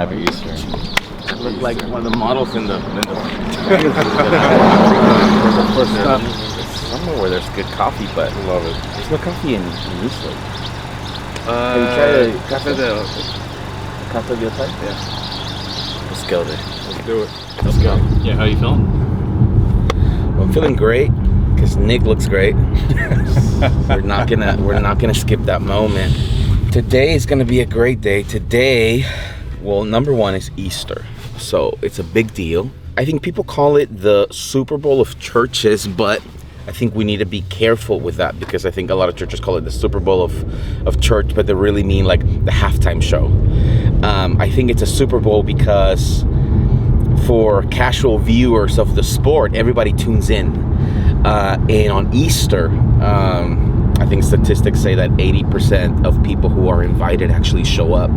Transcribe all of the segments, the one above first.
Happy Easter. Look like one of the models in the First stop. Somewhere where there's good coffee, but love it. there's no coffee in Easter. Have you tried a Casa del Type? Yeah. Let's go there. Let's do it. Let's go. Yeah, how you feeling? Well, I'm feeling great because Nick looks great. We're not gonna skip that moment. Today is gonna be a great day. Today, well, number one is Easter, so it's a big deal. I think people call it the Super Bowl of churches, but I think we need to be careful with that because I think a lot of churches call it the Super Bowl of church, but they really mean like the halftime show. I think it's a Super Bowl because for casual viewers of the sport, everybody tunes in. And on Easter, I think statistics say that 80% of people who are invited actually show up.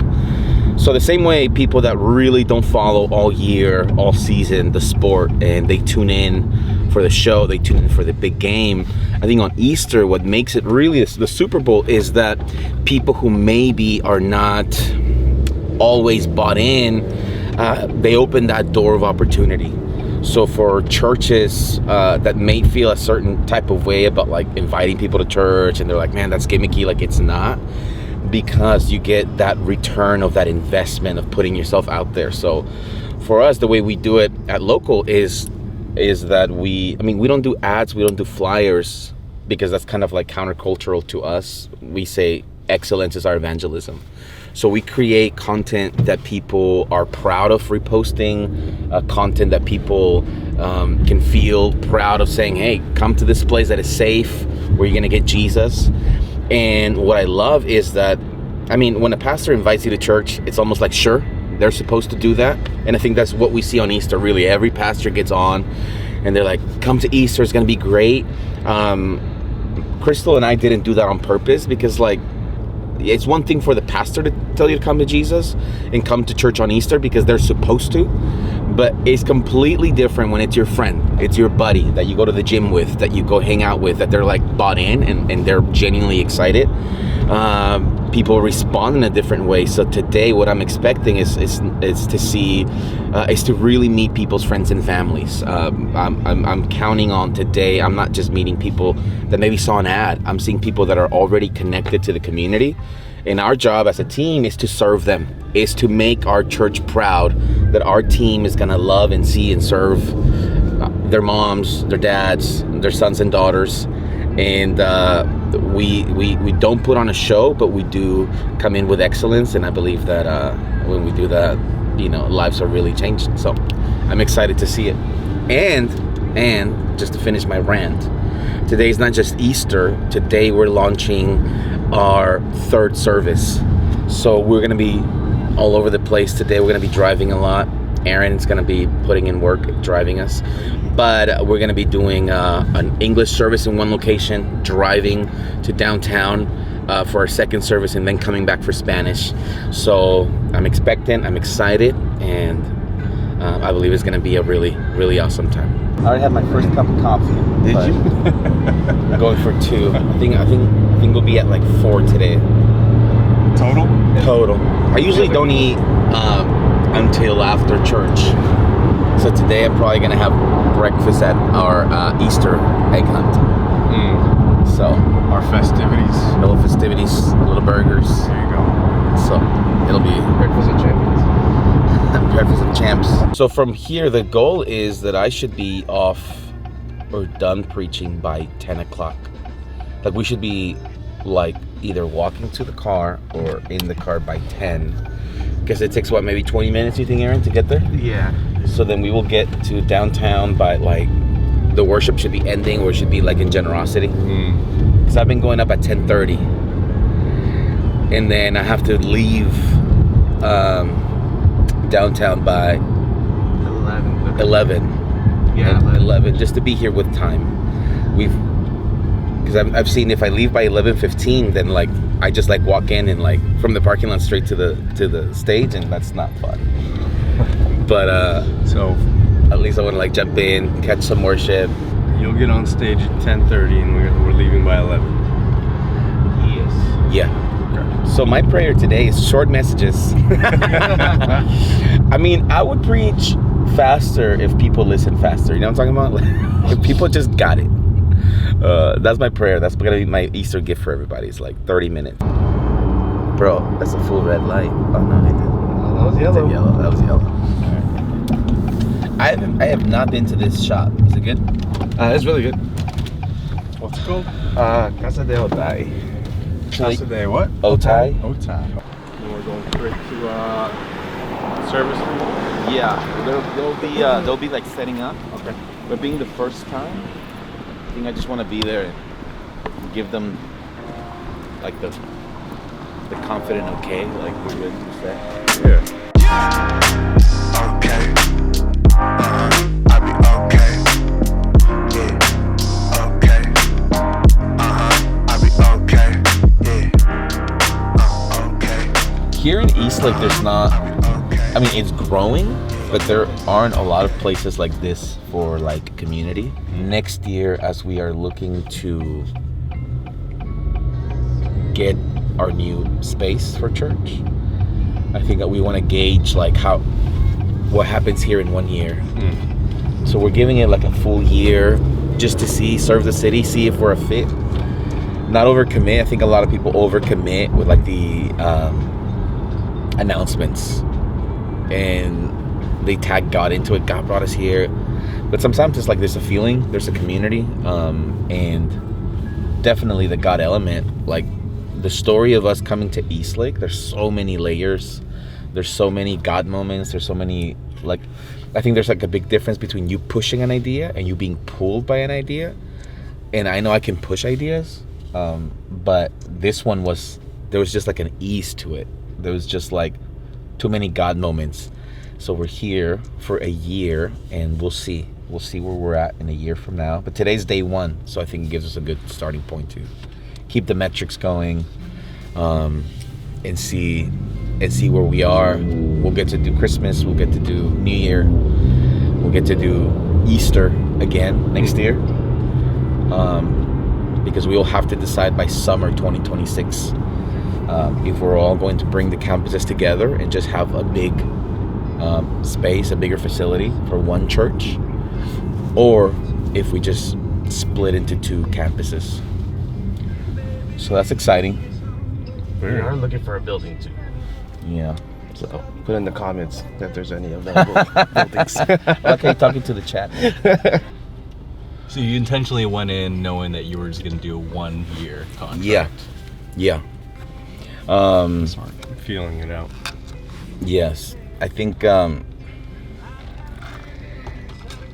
So the same way people that really don't follow all year, all season, the sport, and they tune in for the show, they tune in for the big game. I think on Easter, what makes it really the Super Bowl is that people who maybe are not always bought in, they open that door of opportunity. So for churches that may feel a certain type of way about like inviting people to church and they're like, man, that's gimmicky, like it's not, because you get that return of that investment of putting yourself out there. So for us, the way we do it at Local is that we don't do ads, we don't do flyers, because that's kind of like countercultural to us. We say excellence is our evangelism. So we create content that people are proud of reposting, content that people can feel proud of saying, hey, come to this place that is safe, where you're gonna get Jesus. And what I love is that, when a pastor invites you to church, it's almost like, sure, they're supposed to do that. And I think that's what we see on Easter, really. Every pastor gets on and they're like, come to Easter, it's gonna be great. Crystal and I didn't do that on purpose because it's one thing for the pastor to tell you to come to Jesus and come to church on Easter because they're supposed to, but it's completely different when it's your friend, it's your buddy that you go to the gym with, that you go hang out with, that they're like bought in and they're genuinely excited. People respond in a different way. So today what I'm expecting is to really meet people's friends and families. I'm counting on today. I'm not just meeting people that maybe saw an ad. I'm seeing people that are already connected to the community. And our job as a team is to serve them, is to make our church proud that our team is gonna love and see and serve their moms, their dads, their sons and daughters. And we don't put on a show, but we do come in with excellence. And I believe that when we do that, lives are really changed. So I'm excited to see it. And just to finish my rant, today is not just Easter. Today we're launching our third service. So we're gonna be all over the place today. We're gonna be driving a lot. Aaron's gonna be putting in work driving us. But we're gonna be doing an English service in one location, driving to downtown for our second service, and then coming back for Spanish. So I'm expectant, I'm excited, and I believe it's gonna be a really, really awesome time. I already had my first cup of coffee. Did you? I'm going for 2. I think we'll be at like 4 today. Total. I usually don't eat until after church. So today I'm probably gonna have breakfast at our Easter egg hunt. So Our festivities. little festivities, little burgers. There you go. So it'll be Breakfast of champions. breakfast of champs. So from here, the goal is that I should be off or done preaching by 10 o'clock. Like we should be like either walking to the car or in the car by 10. Guess it takes maybe 20 minutes, you think, Aaron, to get there? Yeah. So then we will get to downtown by the worship should be ending, or it should be like in Generosity. Because I've been going up at 10:30. And then I have to leave downtown by 11. Yeah, 11, just to be here with time. Because I've seen if I leave by 11:15, then I just walk in and from the parking lot straight to the stage, and that's not fun. But so at least I want to jump in, catch some worship. you'll get on stage at 10:30, and we're leaving by 11. Yes. Yeah. Okay. So my prayer today is short messages. I mean, I would preach faster if people listen faster. You know what I'm talking about? If people just got it. That's my prayer. That's gonna be my Easter gift for everybody. It's like 30 minutes. Bro, that's a full red light. Oh no, I didn't. That was yellow. That was yellow. I have not been to this shop. Is it good? It's really good. What's it called? Casa de Otai. Casa de what? Otai? Otai. We're going straight to service. Yeah, they'll be like setting up. Okay. But being the first time, I think I just want to be there and give them like the confident okay, like we're ready to set. Yeah. Okay. I'll be okay. Yeah. Okay. I'll be okay. Yeah. Okay. Here in Eastlake, there's not. I mean, it's growing, but there aren't a lot of places like this for like community. Next year, as we are looking to get our new space for church, I think that we want to gauge like what happens here in 1 year. So we're giving it like a full year just to serve the city, see if we're a fit. Not overcommit. I think a lot of people overcommit with like the announcements, and they tag God into it. God brought us here. But sometimes it's like there's a feeling, there's a community, and definitely the God element. Like the story of us coming to Eastlake, there's so many layers. There's so many God moments. There's so many, like, I think there's like a big difference between you pushing an idea and you being pulled by an idea. And I know I can push ideas, but this one there was just like an ease to it. There was just like too many God moments. So we're here for a year, and we'll see where we're at in a year from now. But today's day one, so I think it gives us a good starting point to keep the metrics going, and see where we are. We'll get to do Christmas, we'll get to do New Year, we'll get to do Easter again next year, because we will have to decide by summer 2026 if we're all going to bring the campuses together and just have a big space, a bigger facility for one church, or if we just split into 2 campuses. So that's exciting. We are looking for a building too. Yeah. So put in the comments that there's any available buildings. Okay, talking to the chat. So you intentionally went in knowing that you were just going to do a 1 year contract. Yeah. Smart. Feeling it out. Yes. I think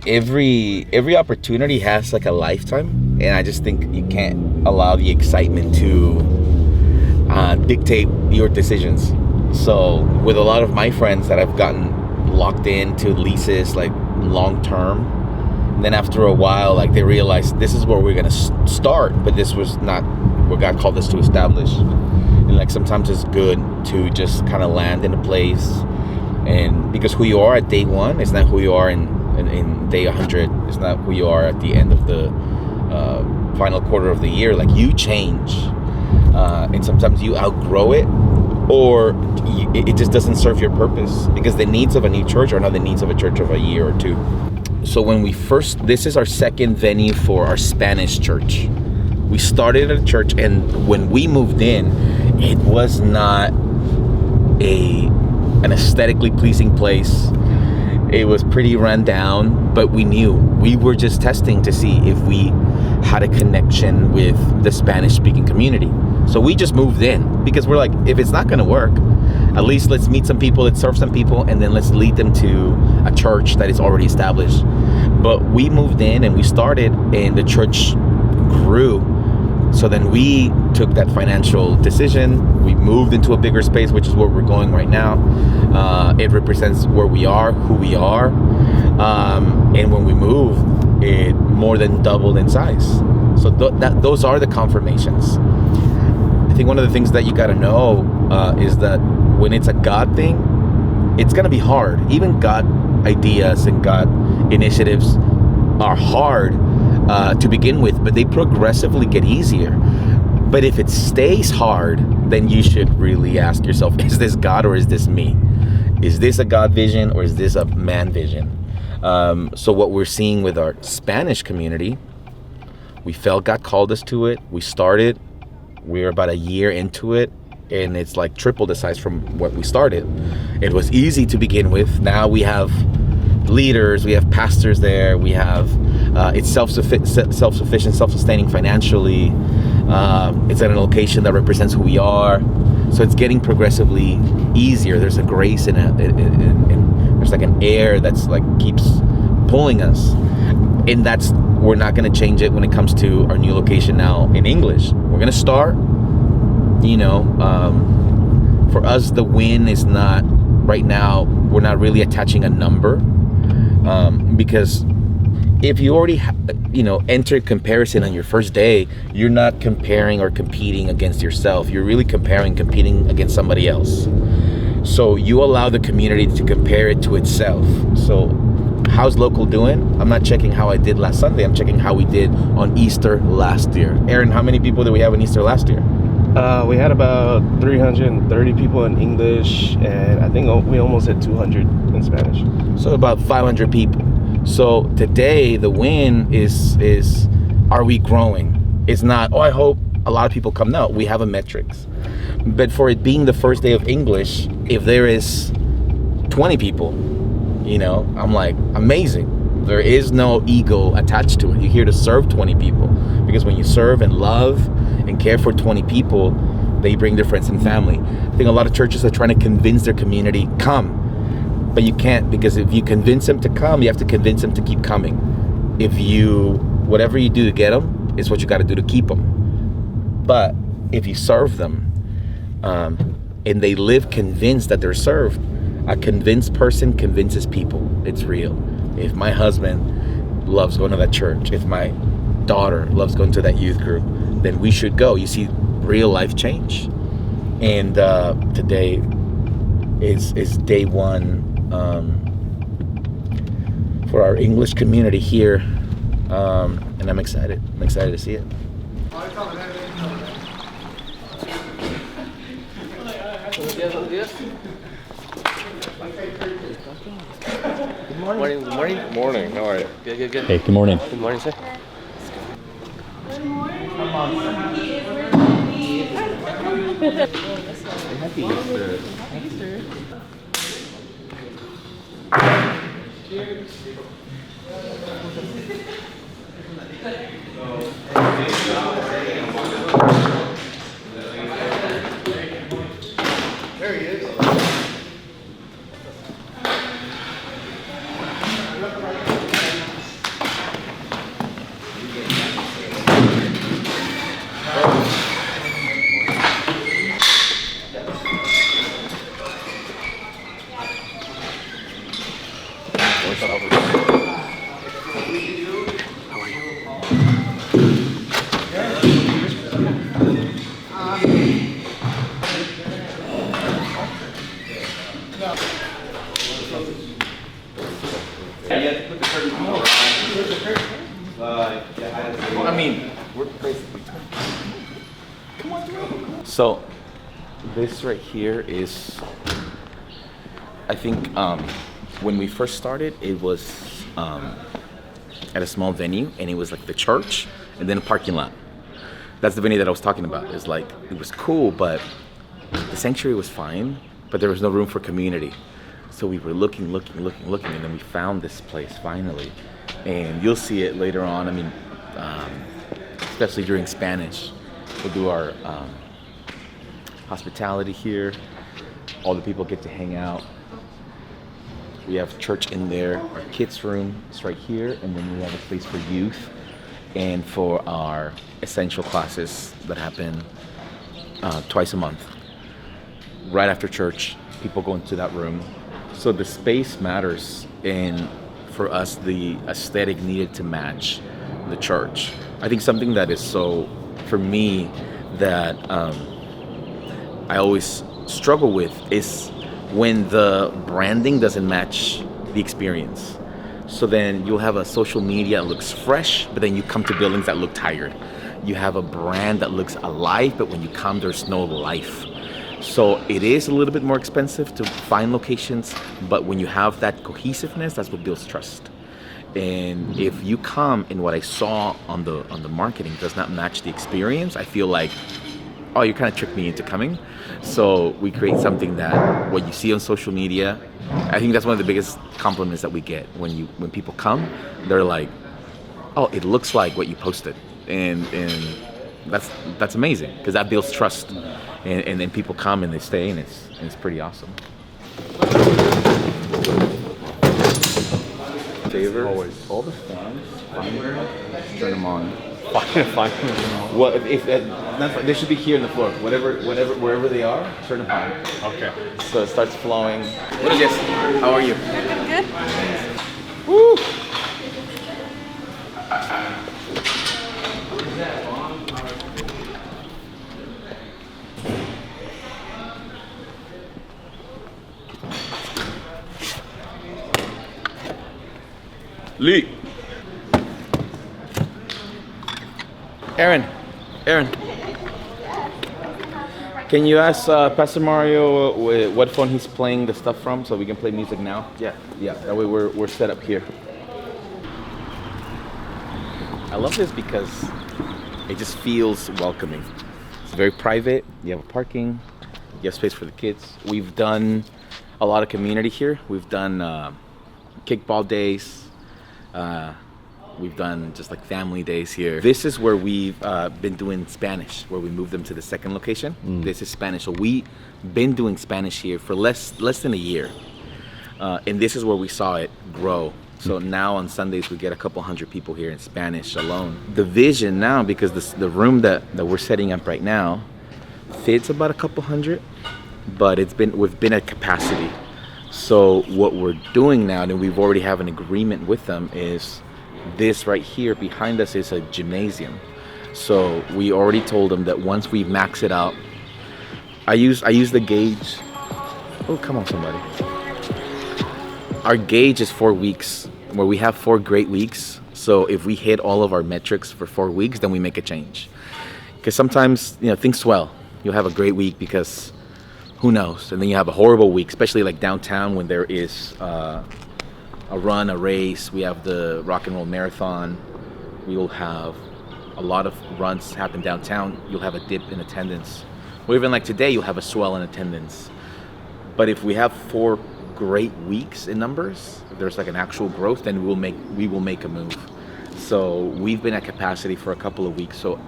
every opportunity has like a lifetime, and I just think you can't allow the excitement to dictate your decisions. So with a lot of my friends that I've gotten locked into leases like long term, and then after a while, like they realize this is where we're gonna start, but this was not what God called us to establish. And like sometimes it's good to just kind of land in a place, and because who you are at day one is not who you are in day 100. It's not who you are at the end of the final quarter of the year. Like you change, and sometimes you outgrow it, or it just doesn't serve your purpose, because the needs of a new church are not the needs of a church of a year or 2. So when this is our second venue for our Spanish church. We started at a church, and when we moved in, it was not an aesthetically pleasing place. It was pretty run down, but we knew we were just testing to see if we had a connection with the Spanish-speaking community. So we just moved in because we're like, if it's not going to work, at least let's meet some people, let's serve some people, and then let's lead them to a church that is already established. But we moved in and we started, and the church grew. So then we took that financial decision. We moved into a bigger space, which is where we're going right now. It represents where we are, who we are. And when we moved, it more than doubled in size. So those are the confirmations. I think one of the things that you got to know is that when it's a God thing, it's going to be hard. Even God ideas and God initiatives are hard to begin with, but they progressively get easier. But if it stays hard, then you should really ask yourself, is this God or is this me? Is this a God vision or is this a man vision? So what we're seeing with our Spanish community, we felt God called us to it. We started. We're about a year into it, and it's like triple the size from what we started. It was easy to begin with. Now we have leaders, we have pastors there. We have it's self-sufficient, self-sustaining financially. It's at a location that represents who we are. So it's getting progressively easier. There's a grace in it, there's like an air that's like keeps pulling us. And we're not going to change it when it comes to our new location now in English. We're going to start, for us, the win is not, right now, we're not really attaching a number, because if you already, enter comparison on your first day, you're not comparing or competing against yourself. You're really competing against somebody else. So you allow the community to compare it to itself. So how's local doing? I'm not checking how I did last Sunday. I'm checking how we did on Easter last year. Aaron, how many people did we have on Easter last year? We had about 330 people in English, and I think we almost hit 200 in Spanish. So about 500 people. So today the win is are we growing? It's not, I hope a lot of people come. No, we have a metrics. But for it being the first day of English, if there is 20 people, I'm like, amazing. There is no ego attached to it. You're here to serve 20 people, because when you serve and love and care for 20 people, they bring their friends and family. I think a lot of churches are trying to convince their community, come. But you can't, because if you convince them to come, you have to convince them to keep coming. Whatever you do to get them is what you got to do to keep them. But if you serve them, and they live convinced that they're served, a convinced person convinces people. It's real. If my husband loves going to that church, if my daughter loves going to that youth group, then we should go. You see real life change. And today is day one for our English community here, and I'm excited. I'm excited to see it. Good morning. Good morning. Good morning. How are you? Good. Hey, good morning. Good morning, sir. Happy Easter. Cheers. There he is. We're basically come on through. So this right here is, I think when we first started, it was at a small venue, and it was like the church and then a parking lot. That's the venue that I was talking about. It's like, it was cool, but the sanctuary was fine, but there was no room for community. So we were looking, and then we found this place finally. And you'll see it later on. I mean, especially during Spanish, we'll do our hospitality here. All the people get to hang out. We have church in there. Our kids' room is right here, and then we have a place for youth and for our essential classes that happen twice a month. Right after church, people go into that room. So the space matters, and for us, the aesthetic needed to match the church. I think something that is so, for me, that I always struggle with is when the branding doesn't match the experience. So then you'll have a social media that looks fresh, but then you come to buildings that look tired. you have a brand that looks alive, but when you come, there's no life. So it is a little bit more expensive to find locations, but when you have that cohesiveness, that's what builds trust. And if you come and what I saw on the marketing does not match the experience, I feel like, oh, you kind of tricked me into coming. So we create something that what you see on social media, I think that's one of the biggest compliments that we get when people come. They're like, oh, it looks like what you posted, and that's amazing because that builds trust, and then people come and they stay, and it's pretty awesome. Favor, always. All the fans, turn them on. Fine. Well, if they should be here on the floor. Wherever they are, turn them on. Okay. So it starts flowing. What is this? How are you? Good. Woo! Lee. Aaron, can you ask Pastor Mario what phone he's playing the stuff from so we can play music now? Yeah, that way we're set up here. I love this because it just feels welcoming. It's very private, you have parking, you have space for the kids. We've done a lot of community here. We've done kickball days, we've done just like family days here. This is where we've been doing Spanish, where we moved them to the second location. This is Spanish. So we've been doing Spanish here for less than a year. And this is where we saw it grow. So now on Sundays, we get a couple hundred people here in Spanish alone. The vision now, because the room that we're setting up right now fits about a couple hundred, but we've been at capacity. So what we're doing now, and we've already have an agreement with them, is this right here behind us is a gymnasium. So we already told them that once we max it out, I use the gauge. Oh, come on, somebody. Our gauge is 4 weeks, where we have 4 great weeks. So if we hit all of our metrics for 4 weeks, then we make a change. Because sometimes, things swell. You'll have a great week because who knows? And then you have a horrible week, especially like downtown when there is a run, a race. We have the rock and roll marathon. We will have a lot of runs happen downtown. You'll have a dip in attendance. Or even like today, you'll have a swell in attendance. But if we have 4 great weeks in numbers, if there's like an actual growth, then we will make a move. So we've been at capacity for a couple of weeks. So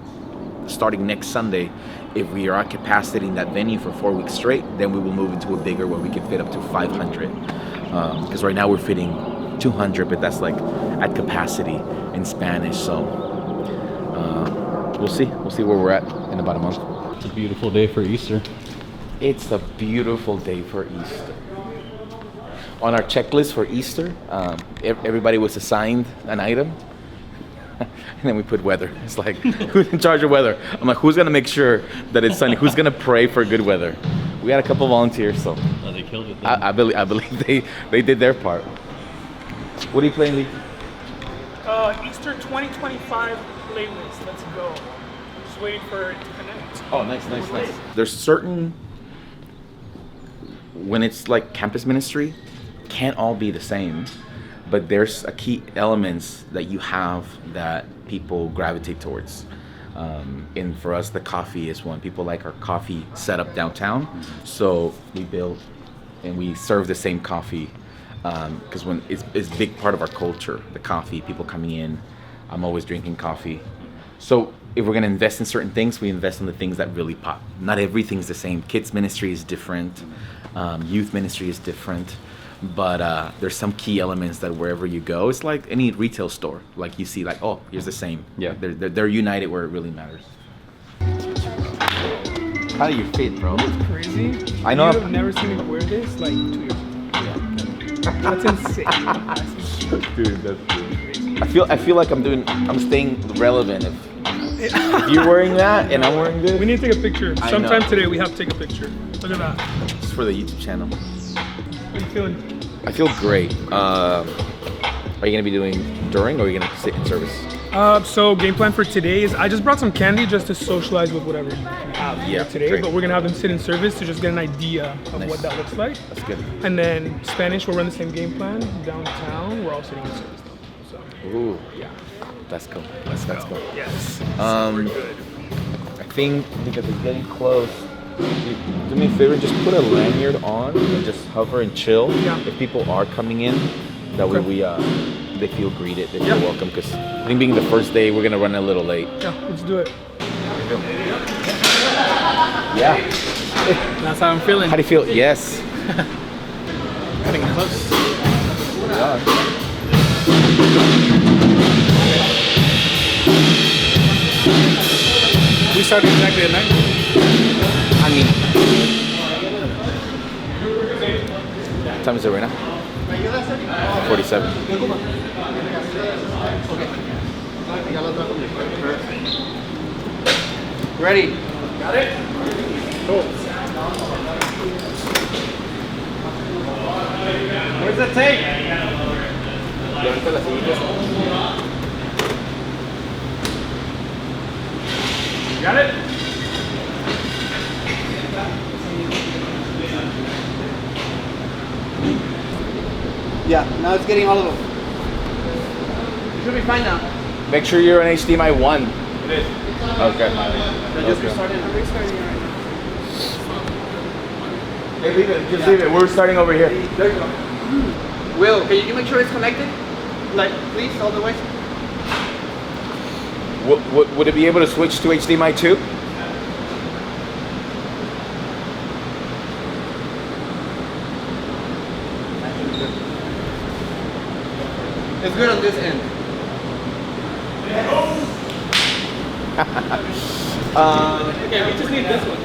starting next Sunday, if we are at capacity in that venue for 4 weeks straight, then we will move into a bigger where we can fit up to 500. Because right now we're fitting 200, but that's like at capacity in Spanish. So we'll see where we're at in about a month. It's a beautiful day for Easter. It's a beautiful day for Easter. On our checklist for Easter, everybody was assigned an item. And then we put weather. It's like, who's in charge of weather? I'm like, who's gonna make sure that it's sunny? Who's gonna pray for good weather? We had a couple volunteers, so Oh, they killed it. I believe they did their part. What are you playing, Lee? Easter 2025 playlist. Let's go. Just waiting for it to connect. Oh, nice. There's certain, when it's like campus ministry, can't all be the same, but there's a key elements that you have that people gravitate towards. And for us, the coffee is one. People like our coffee set up downtown, so we build and we serve the same coffee because when it's a big part of our culture, the coffee, people coming in. I'm always drinking coffee. So if we're gonna invest in certain things, we invest in the things that really pop. Not everything's the same. Kids ministry is different. Youth ministry is different. But there's some key elements that wherever you go, it's like any retail store. Like you see, like, oh, here's the same. Yeah, they're united where it really matters. How do you fit, bro? That's crazy. I know. You've never seen me wear this like 2 years ago. Yeah. That's insane. Dude, that's crazy. I feel like I'm staying relevant if you're wearing that and I'm wearing this. We need to take a picture. I Sometime know. today we have to take a picture. Look at that. It's for the YouTube channel. How are you feeling? I feel great. Are you gonna be doing during, or are you gonna sit in service? So game plan for today is I just brought some candy just to socialize with whatever you can have here today. great. But we're gonna have them sit in service to just get an idea of what that looks like. That's good. And then Spanish, we'll run the same game plan. Downtown, we're all sitting in service though. So Ooh, yeah. that's cool. That's cool. Yes. Um, Super good. I think because it's getting close, do me a favor, just put a lanyard on and just hover and chill. Yeah. If people are coming in, that way they feel greeted, they feel welcome. Because I think being the first day, we're gonna run a little late. Yeah, let's do it. Yeah. That's how I'm feeling. How do you feel? Yes. Getting close. We started exactly at 9. I mean, what time is it right now? 47. Ready? Got it? Cool. Where's the tape? Got it? Yeah, now it's getting all of them. You should be fine now. Make sure you're on HDMI 1. It is. Okay. They're just restarting. I'm restarting right now. Hey, leave it. Just leave it. We're starting over here. There you go. Will, can you make sure it's connected? Like, please, all the way. Would it be able to switch to HDMI 2? It's good on this end. Okay, we just need this one.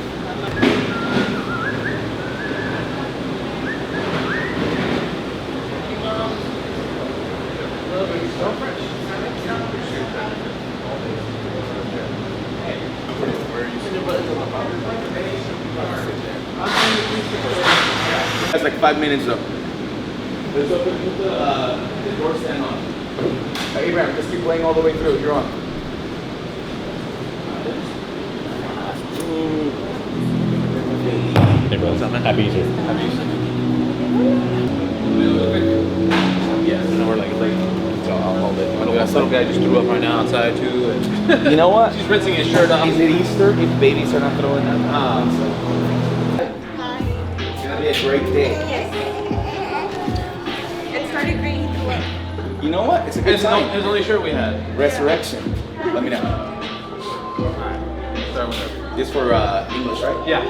That's like 5 minutes up. Let's open put the door stand on. Abraham, just keep playing all the way through. You're on. Hey, bro. Happy Easter. Yeah, so now we're like late. So I'll hold it. This little guy just threw up right now outside too. And You know what? he's rinsing his shirt off. Is it Easter if babies are not throwing up? It's gonna be a great day. It started raining through it. You know what? It's a good It's the sign. only shirt we had. Resurrection. Let me know. Start whenever. This for English, right? Yeah.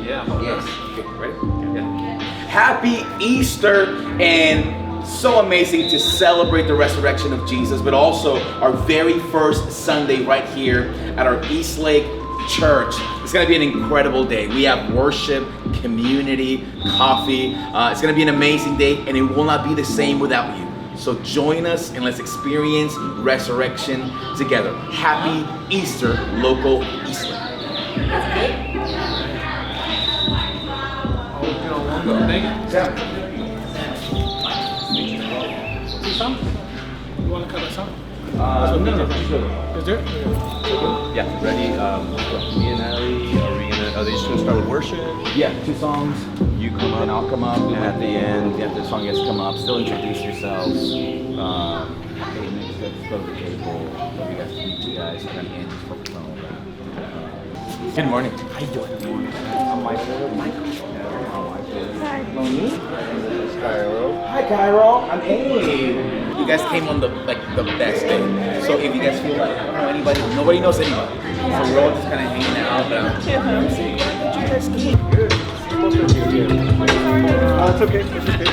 Yeah. Yes. Okay, ready? Yeah. Happy Easter, and so amazing to celebrate the resurrection of Jesus, but also our very first Sunday right here at our East Lake Church. It's gonna be an incredible day. We have worship, community, coffee. It's gonna be an amazing day, and it will not be the same without you. So join us and let's experience resurrection together. Happy Easter, local East Lake. You want to cut us off? No. Is there? Yeah. Ready? Me and Allie, are they just gonna start with worship? Yeah, 2 songs. You come up. And I'll come up, and at the end, after the song gets come up, still introduce yourselves. Hey, next, let's go to the table. Love you guys to meet you guys, and then Andy's focused on all that. Good morning. How you doing? Good morning. I'm Michael. My wife is Monique. This is Cairo. Hi, Cairo. I'm Amy. You guys came on the best day. So if you guys feel like I don't know anybody, nobody knows anybody. So we're all just kind of hanging out. But I'm saying, why did you guys came? Good. It's okay. It's okay.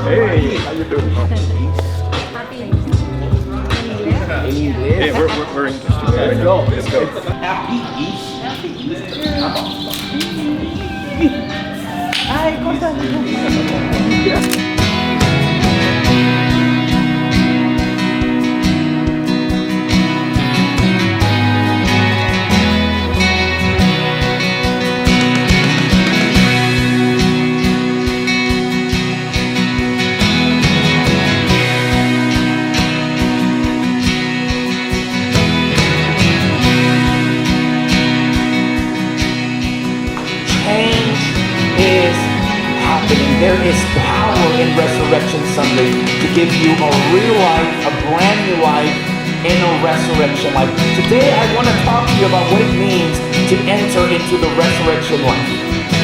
Hey, how you doing? Happy In English. Hey, we're interested. Let's go. Let's go. Happy Easter. Happy Easter. happening. There is power in Resurrection Sunday to give you a real life, a brand new life in a resurrection life. Today I want to talk to you about what it means to enter into the resurrection life.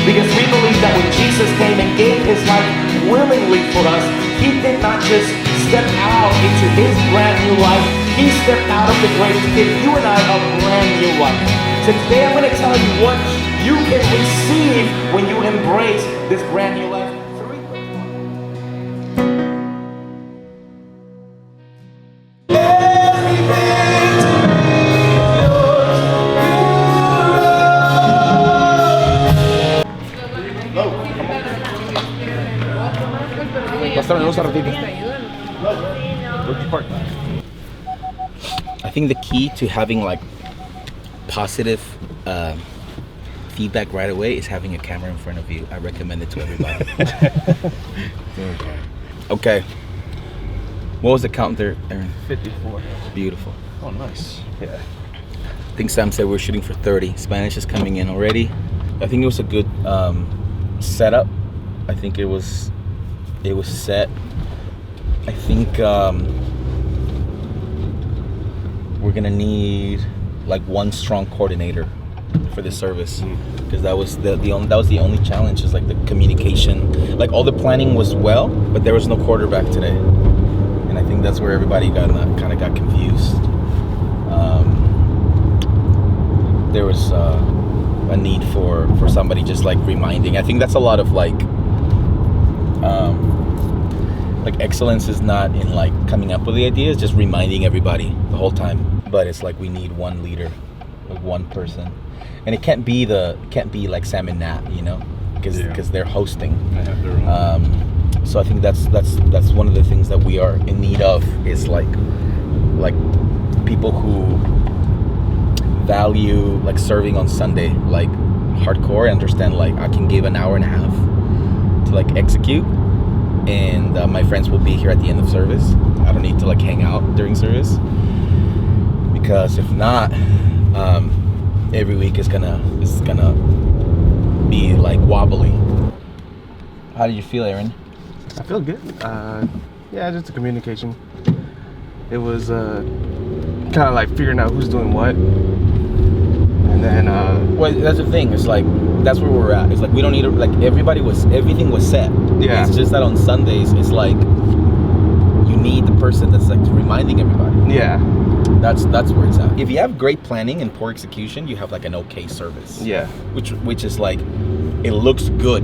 Because we believe that when Jesus came and gave his life willingly for us, he did not just step out into his brand new life, he stepped out of the grave to give you and I a brand new life. So today I'm going to tell you what you can receive when you embrace this brand new life. I think the key to having like positive feedback right away is having a camera in front of you. I recommend it to everybody. Okay. What was the count there, Aaron? 54. Beautiful. Oh, nice. Yeah. I think Sam said we're shooting for 30. Spanish is coming in already. I think it was a good setup. I think it was set. I think we're gonna need like one strong coordinator for this service, because that was the only challenge, is like the communication. Like all the planning was well, but there was no quarterback today, and I think that's where everybody got confused. There was a need for somebody just like reminding. I think that's a lot of like excellence is not in like coming up with the ideas, just reminding everybody the whole time. But it's like we need one leader, like one person, and it can't be like Sam and Nat, you know, because they're hosting. They have their own. So I think that's one of the things that we are in need of, is like people who value like serving on Sunday, like hardcore, understand like I can give an hour and a half to like execute, and my friends will be here at the end of service. I don't need to like hang out during service, because if not, every week is gonna be like wobbly. How do you feel, Aaron? I feel good. Yeah, just the communication. It was kind of like figuring out who's doing what, and then Well, that's the thing. It's like that's where we're at. It's like we don't need to, like everything was set. Yeah. It's just that on Sundays, it's like you need the person that's like reminding everybody. yeah, That's where it's at. If you have great planning and poor execution, you have like an okay service. yeah, Which is like, it looks good,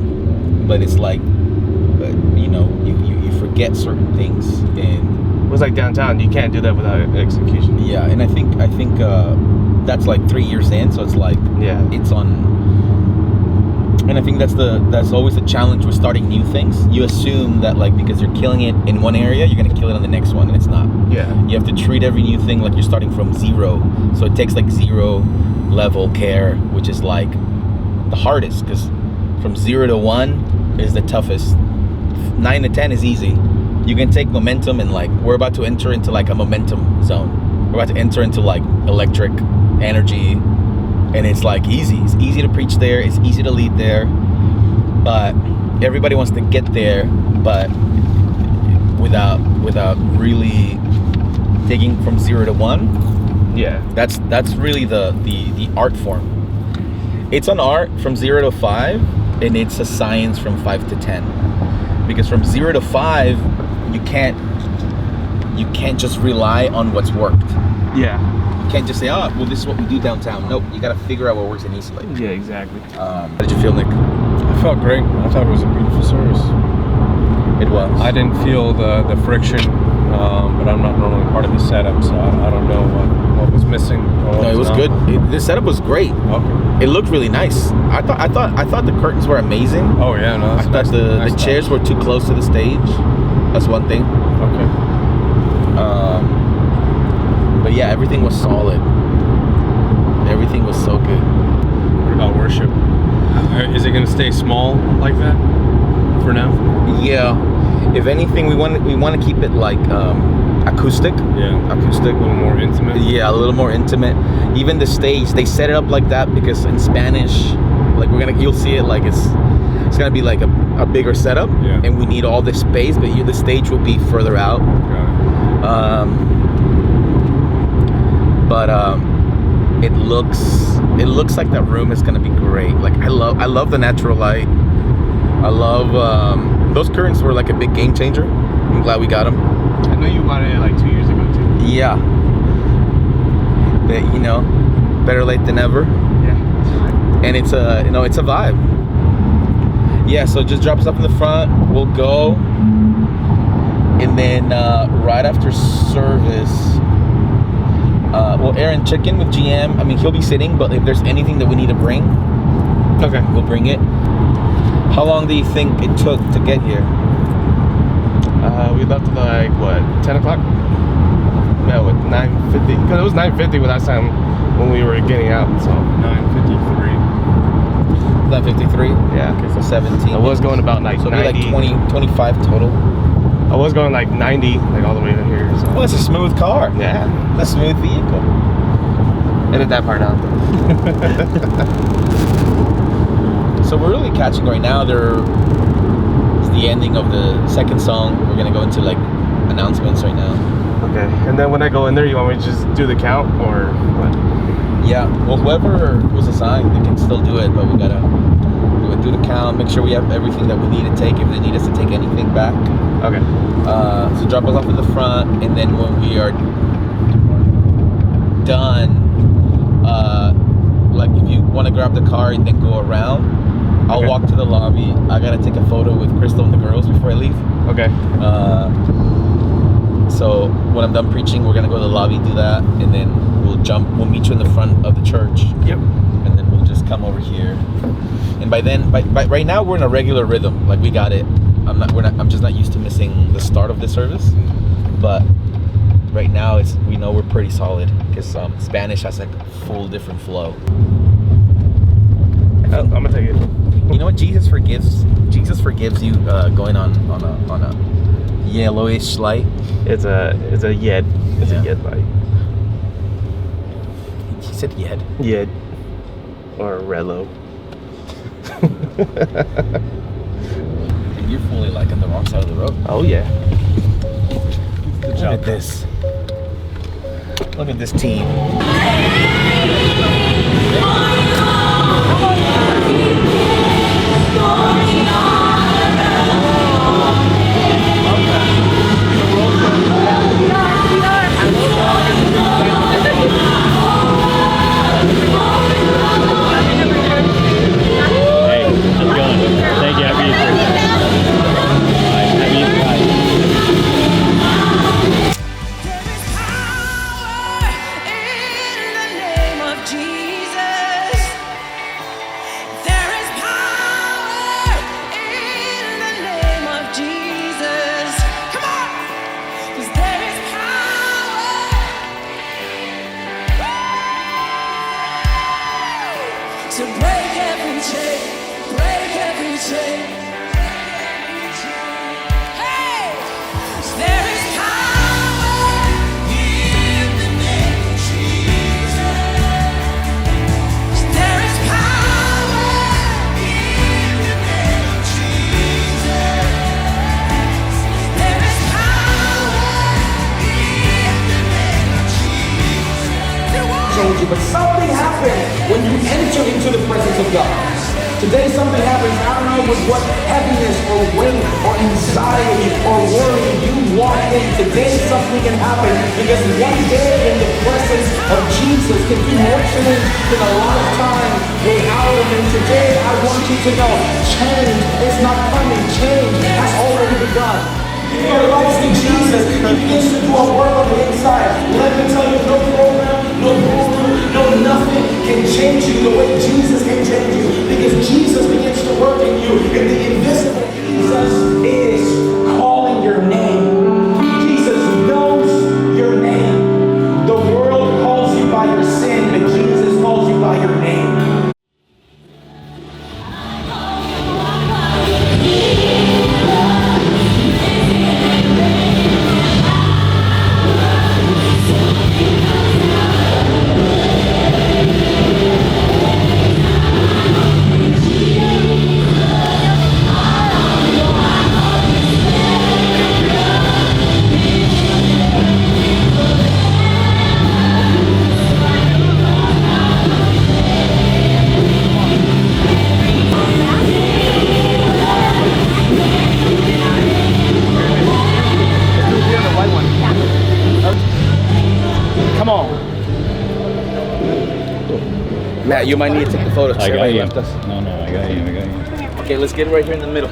but it's like, you know, you forget certain things. And it was like downtown. You can't do that without execution. yeah, and I think that's like 3 years in, so it's like Yeah. it's on. And I think that's always the challenge with starting new things. You assume that like because you're killing it in one area, you're gonna kill it on the next one, and it's not. Yeah. You have to treat every new thing like you're starting from zero. So it takes like zero level care, which is like the hardest, because from 0 to 1 is the toughest. 9 to 10 is easy. You can take momentum, and like we're about to enter into like a momentum zone. We're about to enter into like electric energy, and it's like easy. It's easy to preach there. It's easy to lead there, but everybody wants to get there, but without really taking from 0 to 1. Yeah. That's really the art form. It's an art from 0 to 5, and it's a science from 5 to 10. Because from 0 to 5, you can't just rely on what's worked. Yeah. You can't just say, oh, well, this is what we do downtown. Nope, you got to figure out what works in East Lake. Yeah, exactly. How did you feel, Nick? I felt great. I thought it was a beautiful service. It was. I didn't feel the friction, but I'm not normally part of the setup, so I don't know what was missing. Or what No, it was not. good. The setup was great. Okay. It looked really nice. I thought the curtains were amazing. Oh yeah, no. I That's thought nice the chairs were too close to the stage. That's one thing. Okay. But yeah, everything was solid. Everything was so good. What about worship? Is it going to stay small like that for now? Yeah, If anything, we want to keep it like acoustic. Yeah. Acoustic. A little more intimate. Yeah, a little more intimate. Even the stage, they set it up like that because in Spanish, like you'll see it like it's gonna be like a bigger setup, Yeah. and we need all this space, but the stage will be further out. Got It looks like that room is gonna be great. Like I love the natural light. I love those curtains were like a big game changer. I'm glad we got them. I know you bought it like 2 years ago too. Yeah. That, you know, better late than never. Yeah. And it's a vibe. Yeah, so just drop us up in the front. We'll go, and then right after service, we'll Aaron check in with GM. I mean, he'll be sitting, but if there's anything that we need to bring, Okay. we'll bring it. How long do you think it took to get here? We left at like what, 10 o'clock? No, at 9:50. Because it was 9:50 last time when we were getting out. So 9:53. 9:53. yeah. Okay, so 17. I was going about like So maybe 90. like 20, 25 total. I was going like 90, like all the way to here. So. Well, it's a smooth car. Yeah. A smooth vehicle. Edit that part out. So we're really catching right now. It's the ending of the second song. We're gonna go into like announcements right now. Okay. And then when I go in there, you want me to just do the count or what? Yeah. Well, whoever was assigned, they can still do it, but we gotta do the count. Make sure we have everything that we need to take. If they need us to take anything back. Okay. So drop us off at the front, and then when we are done, like if you want to grab the car and then go around, I'll Okay. walk to the lobby. I gotta take a photo with Crystal and the girls before I leave. Okay. So when I'm done preaching, we're gonna go to the lobby, do that, and then we'll meet you in the front of the church. Yep. And then we'll just come over here. And by then, by right now we're in a regular rhythm. Like we got it. I'm just not used to missing the start of the service. But right now we know we're pretty solid because Spanish has like a full different flow. I'm gonna take it. You know what? Jesus forgives you going on a yellowish light. It's a yed. It's Yeah. a yed light. He said yed. Yed. Or Relo. And you're fully like on the wrong side of the road. Oh yeah. Look at this. Look at this team. Hey, how's it going? Thank you. Happy Easter. Bye. Happy Easter. Bye. There is power in the name of Jesus. There is power in the name of Jesus. Come on! 'Cause there is power. To break every chain, break every chain. Hey! There is power in the name of Jesus. There is power in the name of Jesus. There is power in the name of Jesus. Change you, but something happens when you enter into the presence of God. Today something happens, I don't know with what heaviness or weight or anxiety or worry you walk in. Today something can happen because one day in the presence of Jesus can be more change than a lot of time without him. And today I want you to know, change is not coming, change has already begun. If you're lost in Jesus, he begins to do a work on the inside. Let me tell you, no program, no guru, no nothing can change you the way Jesus can change you. Because Jesus begins to work in you. And the invisible Jesus is calling your name. Jesus knows your name. The world calls you by your sin, but Jesus calls you by your name. You might need to take the photos. I got Everybody you. left us. No, I got you. Okay, let's get right here in the middle.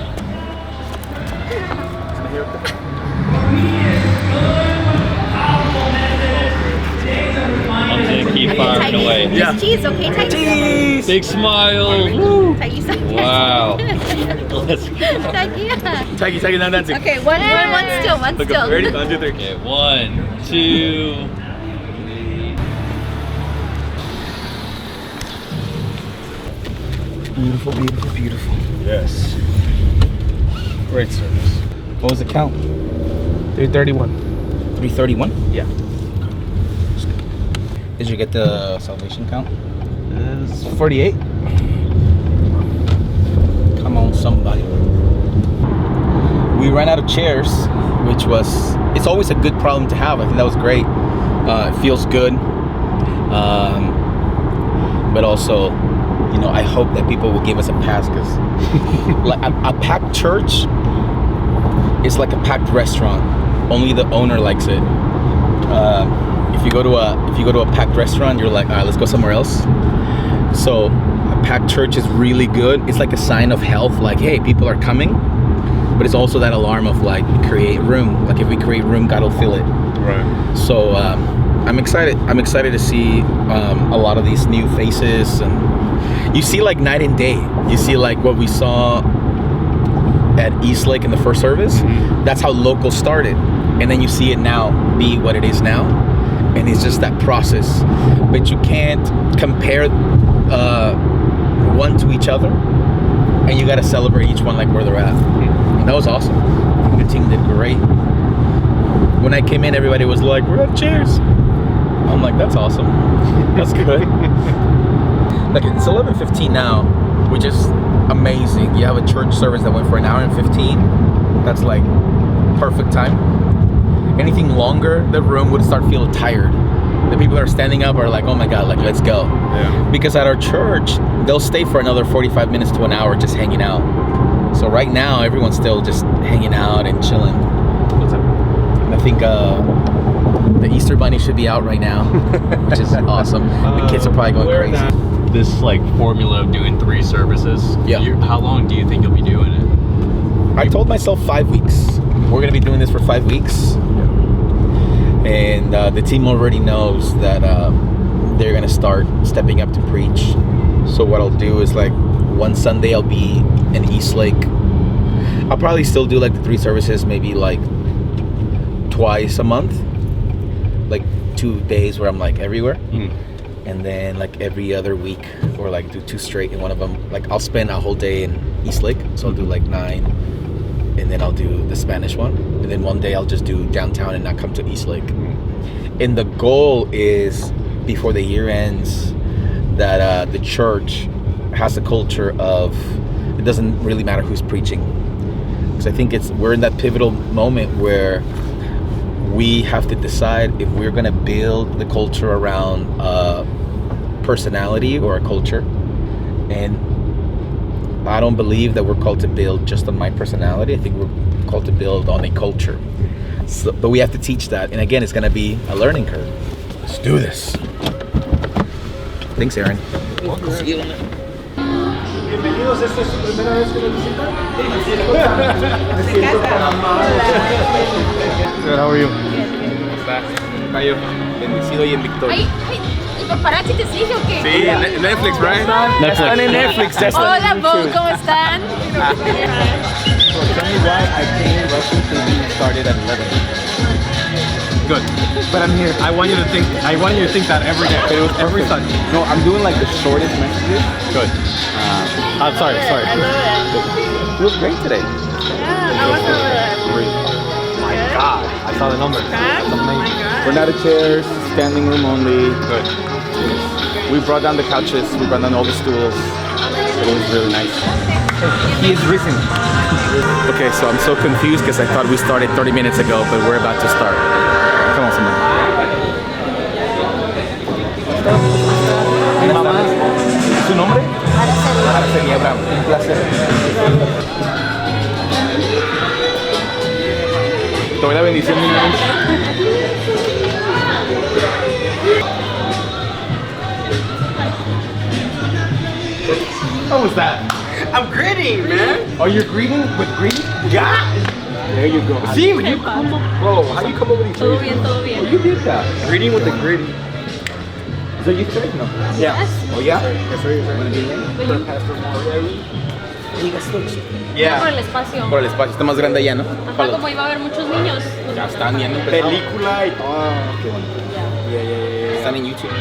I'm gonna keep firing away. Yeah. Cheese, okay? Tight. Cheese. Big smile. Woo. Tight, you suck. Wow. Let's go. Taggy, now dancing. Okay, one still. Ready? 1, 2, 3. Okay, 1, 2. Beautiful, beautiful, beautiful. Yes. Great service. What was the count? 331. 331? Yeah. Did you get the salvation count? It's 48. Come on, somebody. We ran out of chairs, which was, it's always a good problem to have. I think that was great. It feels good. But also, you know, I hope that people will give us a pass, because like a packed church is like a packed restaurant. Only the owner likes it. If you go to a packed restaurant, you're like, all right, let's go somewhere else. So a packed church is really good. It's like a sign of health, like, hey, people are coming. But it's also that alarm of like, create room. Like if we create room, God will fill it. Right. So I'm excited. I'm excited to see a lot of these new faces, and you see like night and day. You see like what we saw at Eastlake in the first service. That's how local started, and then you see it now be what it is now, and it's just that process. But you can't compare one to each other, and you got to celebrate each one like where they're at. And that was awesome. The team did great. When I came in, everybody was like, we're at chairs. I'm like, that's awesome. That's good. Like, it's 11:15 now, which is amazing. You have a church service that went for an hour and 15. That's like perfect time. Anything longer, the room would start feeling tired. The people that are standing up are like, oh my God, like, let's go. Yeah. Because at our church, they'll stay for another 45 minutes to an hour just hanging out. So right now, everyone's still just hanging out and chilling. And I think the Easter Bunny should be out right now, which is awesome. The kids are probably going crazy. This like formula of doing 3 services. Yeah. How long do you think you'll be doing it? I told myself 5 weeks. We're gonna be doing this for 5 weeks. And the team already knows that they're gonna start stepping up to preach. So what I'll do is like one Sunday I'll be in Eastlake. I'll probably still do like the 3 services, maybe like twice a month, like 2 days where I'm like everywhere. And then like every other week, or like do 2 straight in one of them. Like I'll spend a whole day in Eastlake, so I'll do like 9, and then I'll do the Spanish one, and then one day I'll just do downtown and not come to Eastlake. And the goal is, before the year ends, that the church has a culture of, it doesn't really matter who's preaching, because I think we're in that pivotal moment where we have to decide if we're going to build the culture around personality or a culture. And I don't believe that we're called to build just on my personality. I think we're called to build on a culture. So, but we have to teach that. And again, it's going to be a learning curve. Let's do this. Thanks, Aaron. Bienvenidos, ¿esta es su primera vez que nos visitan? Good, how are you? Cayo, bendecido y en victoria. Ay, ¿el paparazzi te sigue o qué? Sí, en Netflix, right? Están en Netflix. Hola, Bo, ¿cómo están? So tell me why I think Russian TV started at 11. Good. But I'm here. I want you to think that every day. But it was every Sunday. No, I'm doing like the shortest messages. Good. I'm sorry. I love it. It was great today. Yeah, I was over there. My God, I saw the numbers. Oh my God. We're not at chairs, standing room only. Good. We brought down the couches, we brought down all the stools. It was really nice. He is risen. Okay, so I'm so confused because I thought we started 30 minutes ago, but we're about to start. Come on, somebody. ¿Su nombre? Araceli Abraham. Un placer. Te doy la bendición, mi niña. song was that? I'm greeting, man. Oh, you're greeting with greeting? Yeah. There you go. See, you come up, bro. How do you come up with these Todo phrases? bien, todo bien. Oh, you did that. Greeting with the gritty. Is that you today? No. Yeah. Oh, yeah? Yes, sir. Wanna be in? For Pastor Mario. Por el espacio. Por el espacio. Está más grande allá, ¿no? Ajá, como iba a haber muchos niños. Ya están viendo empezado. Película y todo. Qué bueno. Yeah. Están en YouTube.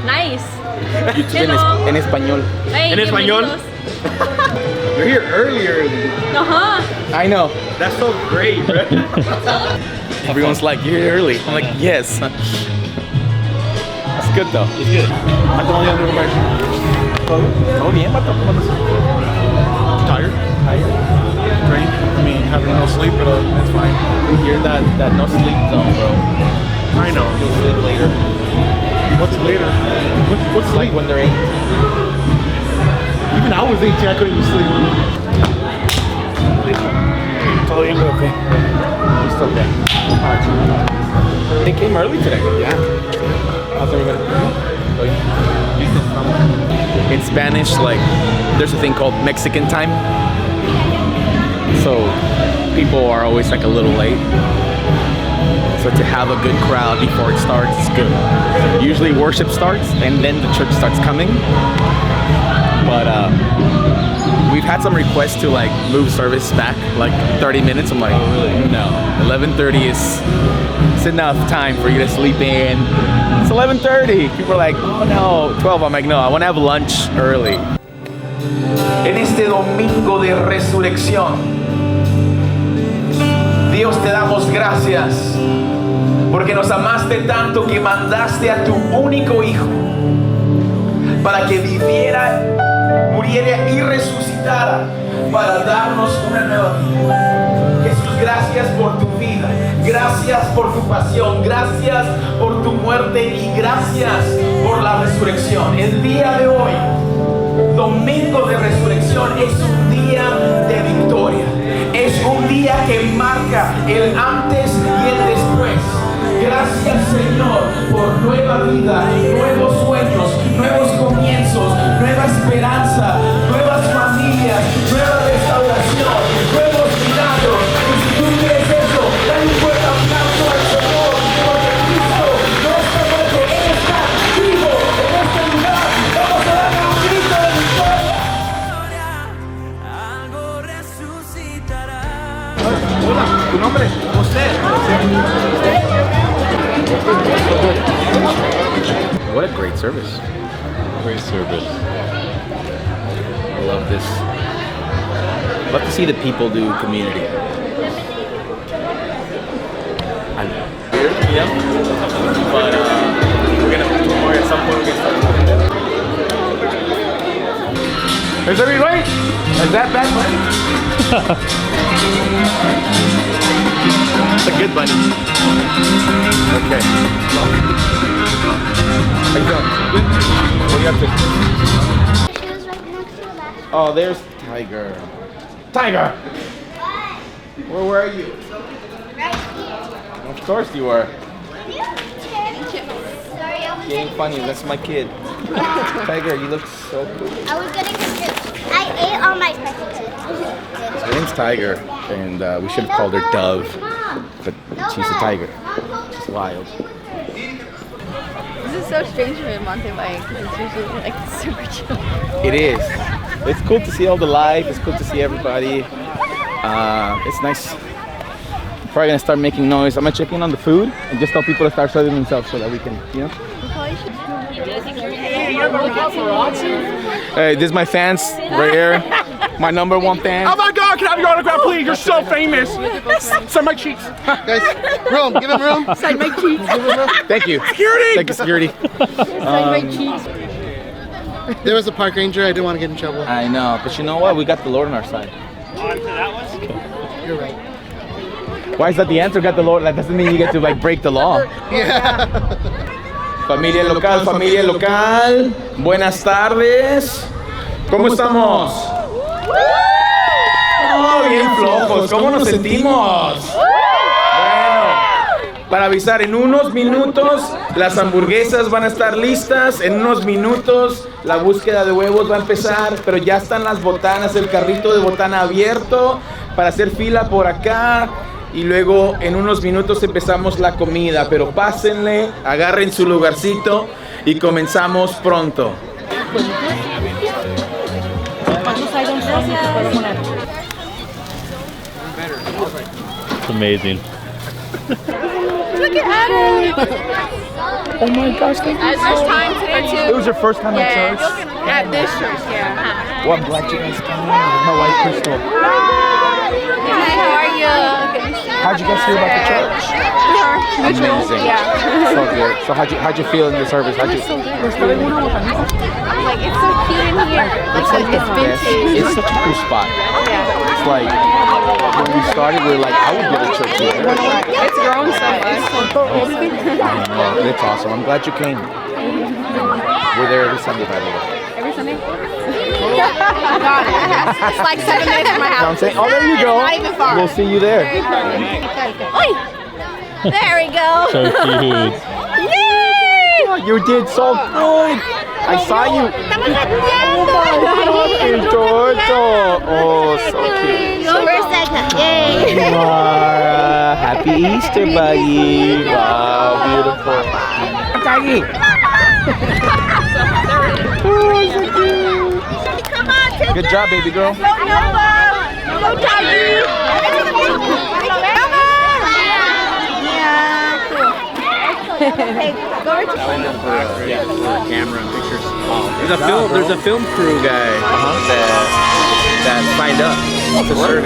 Nice. YouTube Hello. en español. Hey, ¿En español? bienvenidos. You're here earlier. Ajá. I know. That's so great, bro. Everyone's like, you're here early. I'm like, yes. That's good though. It's good. ¿Todo bien, vato? ¿Cómo andas? Tired? Drained? I mean, having no sleep, but it's fine. You're that no sleep zone, bro. I know. You'll sleep later. What's later? What's Like sleep? when they're 8. Even I was 18, I couldn't even sleep. Todo bien, bro. Okay. You're still okay. They came early today. Yeah. How's everybody? In Spanish, like, there's a thing called Mexican time. So people are always like a little late. So to have a good crowd before it starts is good. Usually worship starts and then the church starts coming. But we've had some requests to like move service back like 30 minutes. I'm like, no, 11:30 is enough time for you to sleep in. It's 11:30. People are like, oh no, 12. I'm like, no, I want to have lunch early. En este domingo de resurrección, Dios, te damos gracias porque nos amaste tanto que mandaste a tu único hijo para que viviera, muriera y resucitara para darnos una nueva vida. Jesús, gracias por tu vida, gracias por tu pasión, gracias por tu muerte y gracias por la resurrección. El día de hoy, domingo de resurrección, es un día de victoria. Es un día que marca el antes y el después. Gracias, Señor, por nueva vida, nuevos sueños, nuevos comienzos, nueva esperanza, nuevas familias, nueva restauración, nuevos milagros. Y si tú crees eso, dale un fuerte aplauso al Señor, porque Cristo no está muerto, Él está vivo en este lugar. Vamos a darle un grito de victoria. Hola, ¿tu nombre? José. What a great service. Great service. I love this. Love to see the people do community. I'm weird, you know? But we're gonna do more at some point. We're gonna start doing that. Is everybody right? Is that bad bunny? It's a good bunny. Okay. How you doing? Good? What are you up to? She was right next to the last. Oh, there's Tiger. Tiger! Where were you? Right here. Of course you were. Sorry, I was Being funny, that's my kid. Tiger, you look so cool. I was getting confused. I ate all my pretzels. Her name's Tiger, and we should have called her Dove, but she's a tiger. She's wild. This is so strange for me to mountain bike because it's usually like super chill. It is. It's cool to see all the life. It's cool to see everybody. It's nice. Probably gonna start making noise. I'm gonna check in on the food and just tell people to start serving themselves so that we can, you know. Hey, this is my fans right here. My #1 fan. Oh my God, can I have your autograph, please? You're so famous. Sign my cheeks. Guys, room. Give him room. Sign my cheeks. Thank you. Security! Thank you, security. Sign my cheeks. There was a park ranger. I didn't want to get in trouble. I know, but you know what? We got the Lord on our side. You're right. Why is that the answer? Got the Lord. That doesn't mean you get to like break the law. Yeah. Familia local, familia local. Buenas tardes. ¿Cómo estamos? Oh, bien flojos. ¿Cómo nos sentimos? Bueno, para avisar, en unos minutos las hamburguesas van a estar listas, en unos minutos la búsqueda de huevos va a empezar, pero ya están las botanas, el carrito de botana abierto para hacer fila por acá. Y luego en unos minutos empezamos la comida, pero pásenle, agarren su lugarcito y comenzamos pronto. It's amazing. Look at Adam. Oh my gosh, thank you. First time today too. It was your first time at church? At this church, yeah. Well, I'm glad you guys came. My wife, Crystal. Hi, how are you? How'd you guys feel about the church? Amazing. Yeah. So good. So how'd you feel in the service? How'd you? So good. Like, it's so cute in here. Like, it's vintage. It's such a cool spot. Yeah. It's like when we started, we were like, I would go to church here. It's grown so much. Well, it's awesome. I'm glad you came. We're there every Sunday, by the way. Every Sunday? Got it. It's like 7 minutes from my You know what I'm house. saying? Oh, there you go. Not even far. We'll see you there. Oi! There we go. So cute. Yay! You did so good. I saw you. Oh, so cute. Go for a second. Yay. You are. Happy Easter, buddy. Wow, beautiful. Doggy. Oh, so cute. Come on, take Good job, baby girl. Go, Tiger. Yeah, cool. Okay, go to For camera and pictures. There's a film crew guy that signed up to serve.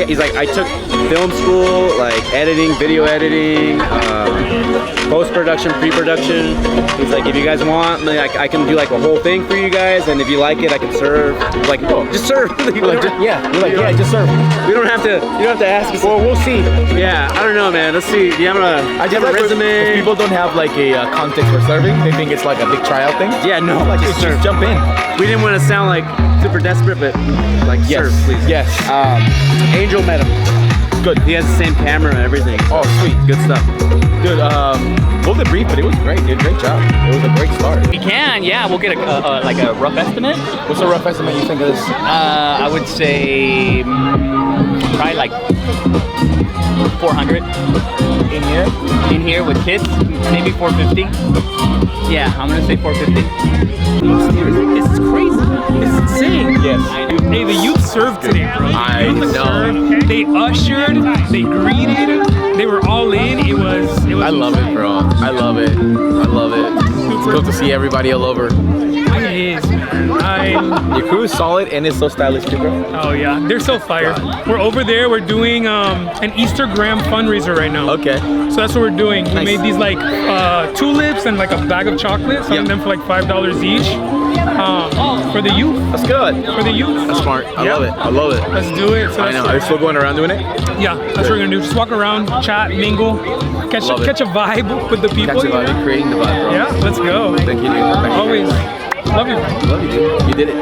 He's like I took film school, like editing, video editing, post-production, pre-production. He's like, if you guys want, like, I can do like a whole thing for you guys, and if you like it, I can serve. Like, just serve. Yeah, just serve. We don't have to. You don't have to ask us. Well, we'll see. Yeah, I don't know, man. Let's see. Do you have a resume? If people don't have like a context for serving, they think it's like a big tryout thing. Yeah, no, Like, just just jump in. We didn't want to sound like super desperate, but like serve, please. Yes. Angel met him. Good. He has the same camera and everything. Oh, sweet. Good stuff. Good. We'll debrief, but it was great. You did a great job. It was a great start. We can, yeah. We'll get like a rough estimate. What's a rough estimate you think of this? I would say probably like 400 in here. In here with kids, maybe 450. Yeah, I'm gonna say 450. This is crazy. This is insane. Yes. Hey, the youth served today, bro. I know. Served. They ushered. They greeted. They were all in. It was. I love it, bro. I love it. I love it. It's cool to see everybody all over. It is, man. Your crew is solid and it's so stylish too, bro. Oh yeah, they're so fire. We're over there. We're doing an Eastergram fundraiser right now. Okay. So that's what we're doing. We Nice. made these like tulips and like a bag of chocolate, selling them for like $5 each. For the youth. That's good. For the youth. That's smart. I love it. I love it. Let's do it. So I know. Are you still going around doing it? Yeah, that's what we're gonna do. Just walk around, chat, mingle, catch a vibe with the people. Catch a vibe. You're creating the vibe, bro. Yeah, let's go. Thank you, dude. Thank you. Always. Love you. Love you, dude. You did it.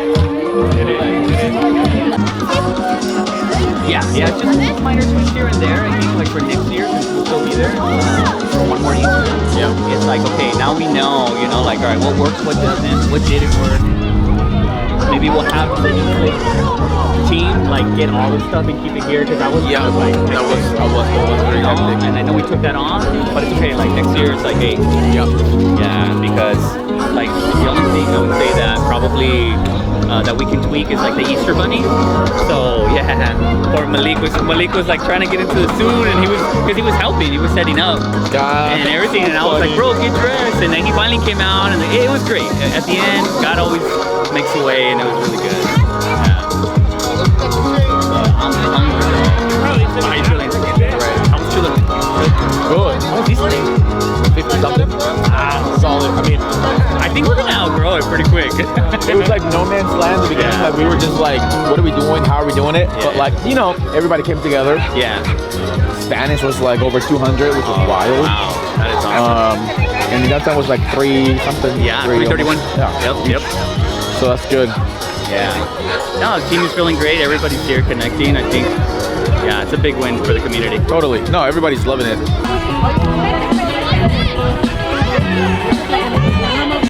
Yeah, just minor tweaks here and there. I think like for next year, since we'll still be there for one more Easter. Yeah. It's like, okay, now we know, like, all right, what works, what doesn't, what didn't work. Maybe we'll have the team like get all the stuff and keep it here because that was kind of like that was very hectic. And I know we took that on, but it's okay. Like next year, it's like, hey, yeah, because like the only thing I would say that probably that we can tweak is like the Easter bunny. So yeah, or Malik was like trying to get into the suit, and he was helping, he was setting up and everything, and I was like, bro, get dressed, and then he finally came out, and it was great. At the end, God always makes a way, and it was really good. Yeah. I'm hungry. How are you feeling? How was chilling? Good. How was Easter? 50 something. Solid. I mean, I think we're gonna outgrow it pretty quick. It was like no man's land at the beginning. Like we were just like, what are we doing? How are we doing it? But like, everybody came together. Yeah. Spanish was like over 200, which was wild. Wow, that is awesome. And that time was like 3 something. Yeah, 331. Yeah. Yep. So that's good. Yeah. No, the team is feeling great. Everybody's here connecting. I think yeah, it's a big win for the community. Totally. No, everybody's loving it.